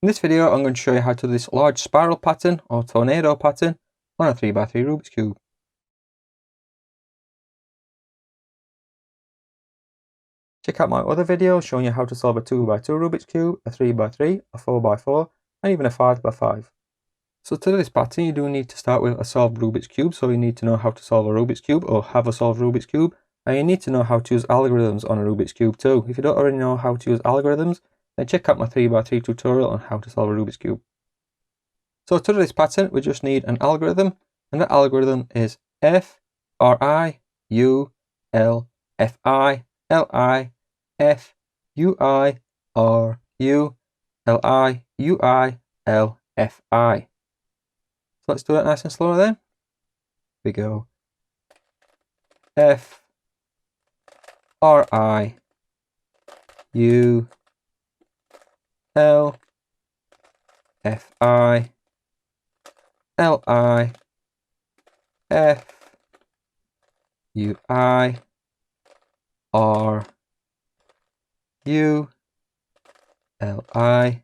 In this video, I'm going to show you how to do this large spiral pattern or tornado pattern on a 3x3 Rubik's Cube. Check out my other videos showing you how to solve a 2x2 Rubik's Cube, a 3x3, a 4x4, and even a 5x5. So to do this pattern, you do need to start with a solved Rubik's Cube, so you need to know how to solve a Rubik's Cube or have a solved Rubik's Cube, and you need to know how to use algorithms on a Rubik's Cube too. If you don't already know how to use algorithms, then check out my 3x3 tutorial on how to solve a Rubik's Cube. So to do this pattern, we just need an algorithm, and that algorithm is F, R, I, U, L, F, I, L, I, F, U, I, R, U, L, I, U, I, L, F, I. So let's do that nice and slow then. Here we go. F, R, I, U, L, F, I, L, I, F, U, I, R, U, L, I,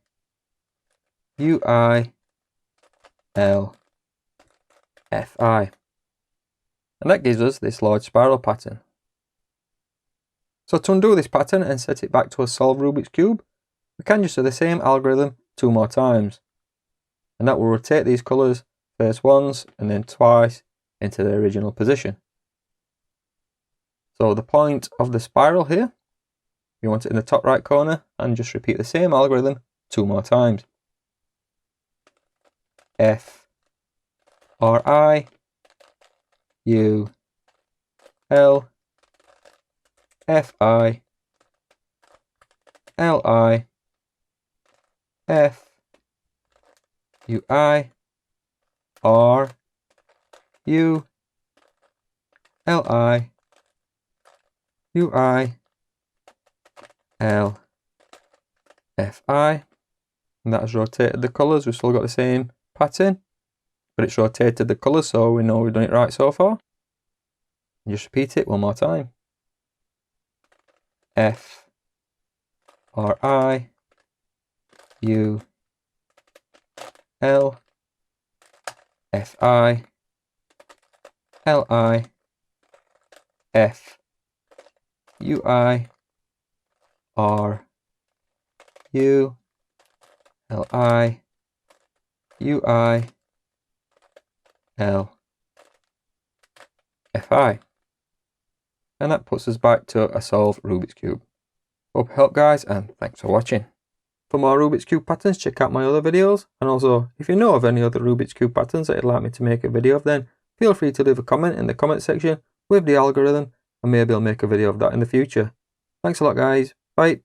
U, I, L, F, I. And that gives us this large spiral pattern. So to undo this pattern and set it back to a solved Rubik's Cube, we can just do the same algorithm 2 more times. And that will rotate these colours first once and then twice into their original position. So the point of the spiral here, you want it in the top right corner, and just repeat the same algorithm 2 more times. F, R, I, U, L, F, I, L, I, F, U, I, R, U, L, I, U, I, L, F, I. And that has rotated the colours. We've still got the same pattern, but it's rotated the colours, so we know we've done it right so far. And just repeat it one more time. F, R, I, U, L, F, I, L, I, F, U, I, R, U, L, I, U, I, L, F, I. And that puts us back to a solved Rubik's Cube. Hope it helped, guys, and thanks for watching. For more Rubik's Cube patterns, check out my other videos, and also if you know of any other Rubik's Cube patterns that you'd like me to make a video of, then feel free to leave a comment in the comment section with the algorithm, and maybe I'll make a video of that in the future. Thanks a lot, guys. Bye.